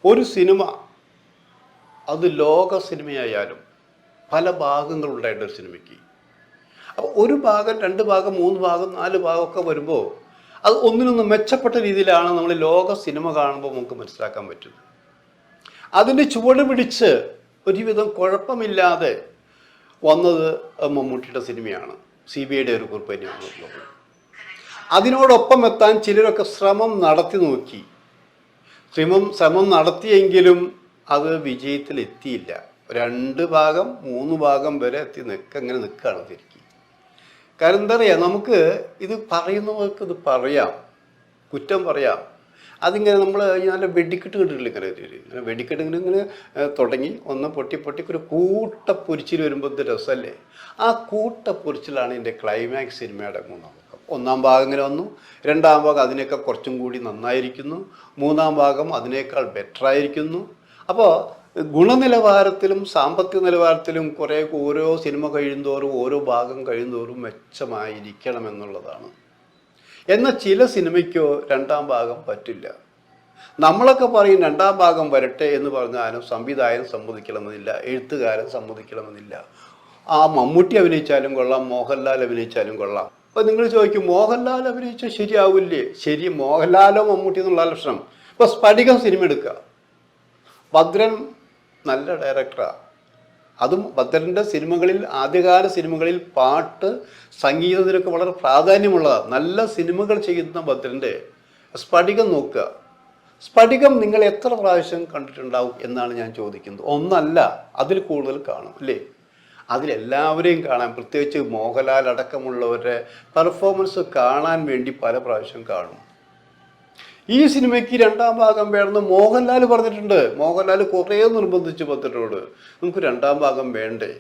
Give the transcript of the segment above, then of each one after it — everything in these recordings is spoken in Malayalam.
ഒരു സിനിമ അത് ലോക സിനിമയായാലും പല ഭാഗങ്ങളുണ്ടായിട്ട് ഒരു സിനിമയ്ക്ക്. അപ്പോൾ ഒരു ഭാഗം, രണ്ട് ഭാഗം, മൂന്ന് ഭാഗം, നാല് ഭാഗമൊക്കെ വരുമ്പോൾ അത് ഒന്നിനൊന്ന് മെച്ചപ്പെട്ട രീതിയിലാണ് നമ്മൾ ലോക സിനിമ കാണുമ്പോൾ നമുക്ക് മനസ്സിലാക്കാൻ പറ്റുന്നത്. അതിൻ്റെ ചുവട് പിടിച്ച് ഒരുവിധം കുഴപ്പമില്ലാതെ വന്നത് മമ്മൂട്ടിയുടെ സിനിമയാണ് CBIയുടെ ഒരു കുറിപ്പനി വന്നിട്ടുള്ളത്. അതിനോടൊപ്പം എത്താൻ ചിലരൊക്കെ ശ്രമം നടത്തി നോക്കി. ശ്രമം നടത്തിയെങ്കിലും അത് വിജയത്തിലെത്തിയില്ല. 2 ഭാഗം 3 ഭാഗം വരെ എത്തി അങ്ങനെ നിൽക്കുകയാണ് ശരിക്കും. കാരണം എന്താ പറയുക, നമുക്ക് ഇത് പറയുന്നവർക്ക് ഇത് പറയാം, കുറ്റം പറയാം. അതിങ്ങനെ നമ്മൾ നല്ല വെടിക്കെട്ട് കിട്ടില്ല, ഇങ്ങനെ വെടിക്കെട്ട് ഇങ്ങനെ തുടങ്ങി ഒന്ന് പൊട്ടി ഒരു കൂട്ടപ്പൊരിച്ചിൽ വരുമ്പോൾ ഇത് രസമല്ലേ. ആ കൂട്ടപ്പൊരിച്ചിലാണ് എൻ്റെ ക്ലൈമാക്സ് സിനിമയുടെ 3-ാം ഭാഗം. 1-ാം ഭാഗം ഇങ്ങനെ വന്നു, 2-ാം ഭാഗം അതിനേക്കാൾ കുറച്ചും കൂടി നന്നായിരിക്കുന്നു, 3-ാം ഭാഗം അതിനേക്കാൾ ബെറ്ററായിരിക്കുന്നു. അപ്പോൾ ഗുണനിലവാരത്തിലും സാമ്പത്തിക നിലവാരത്തിലും കുറേ ഓരോ സിനിമ കഴിയുന്തോറും ഓരോ ഭാഗം കഴിയുന്തോറും മെച്ചമായിരിക്കണമെന്നുള്ളതാണ്. എന്നാൽ ചില സിനിമയ്ക്കോ 2-ാം ഭാഗം പറ്റില്ല. നമ്മളൊക്കെ പറയും 2-ാം ഭാഗം വരട്ടെ എന്ന് പറഞ്ഞാലും സംവിധായകൻ സമ്മതിക്കണമെന്നില്ല, എഴുത്തുകാരൻ സമ്മതിക്കണമെന്നില്ല. ആ മമ്മൂട്ടി അഭിനയിച്ചാലും കൊള്ളാം, മോഹൻലാൽ അഭിനയിച്ചാലും കൊള്ളാം. അപ്പോൾ നിങ്ങൾ ചോദിക്കും, മോഹൻലാൽ അഭിനയിച്ചാൽ ശരിയാവില്ലേ? ശരി, മോഹൻലാലോ മമ്മൂട്ടി എന്നുള്ള ലക്ഷണം. ഇപ്പോൾ സ്ഫടികം സിനിമ എടുക്കുക, ഭദ്രൻ നല്ല ഡയറക്ടറാണ്. അതും ഭദ്രൻ്റെ സിനിമകളിൽ, ആദ്യകാല സിനിമകളിൽ പാട്ട് സംഗീതത്തിനൊക്കെ വളരെ പ്രാധാന്യമുള്ളതാണ്. നല്ല സിനിമകൾ ചെയ്യുന്ന ഭദ്രൻ്റെ സ്ഫടികം നോക്കുക. സ്ഫടികം നിങ്ങൾ എത്ര പ്രാവശ്യം കണ്ടിട്ടുണ്ടാവും എന്നാണ് ഞാൻ ചോദിക്കുന്നത്. ഒന്നല്ല, അതിൽ കൂടുതൽ കാണും അല്ലേ? അതിലെല്ലാവരെയും കാണാൻ, പ്രത്യേകിച്ച് മോഹൻലാൽ അടക്കമുള്ളവരുടെ പെർഫോമൻസ് കാണാൻ വേണ്ടി പല പ്രാവശ്യം കാണും. ഈ സിനിമയ്ക്ക് 2-ാം ഭാഗം വേണമെന്ന് മോഹൻലാൽ പറഞ്ഞിട്ടുണ്ട്. മോഹൻലാൽ കുറേ നിർബന്ധിച്ചു ഭദ്രനോട്, നമുക്ക് 2-ാം ഭാഗം വേണ്ടേ.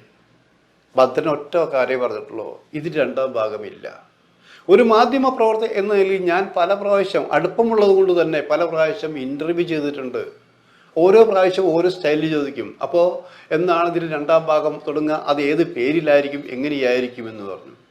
ഭദ്രൻ ഒറ്റ കാര്യം പറഞ്ഞിട്ടുള്ളൂ, ഇതിന് 2-ാം ഭാഗമില്ല. ഒരു മാധ്യമ പ്രവർത്തകൻ എന്ന നിലയിൽ ഞാൻ പല പ്രാവശ്യം, അടുപ്പമുള്ളത് കൊണ്ട് തന്നെ പല പ്രാവശ്യം ഇൻ്റർവ്യൂ ചെയ്തിട്ടുണ്ട്. ഓരോ പ്രാവശ്യം ഓരോ സ്റ്റൈലിൽ ചോദിക്കും, അപ്പോൾ എന്നാണ് ഇതിന് 2-ാം ഭാഗം തുടങ്ങുക, അത് ഏത് പേരിലായിരിക്കും, എങ്ങനെയായിരിക്കും എന്ന് പറഞ്ഞു.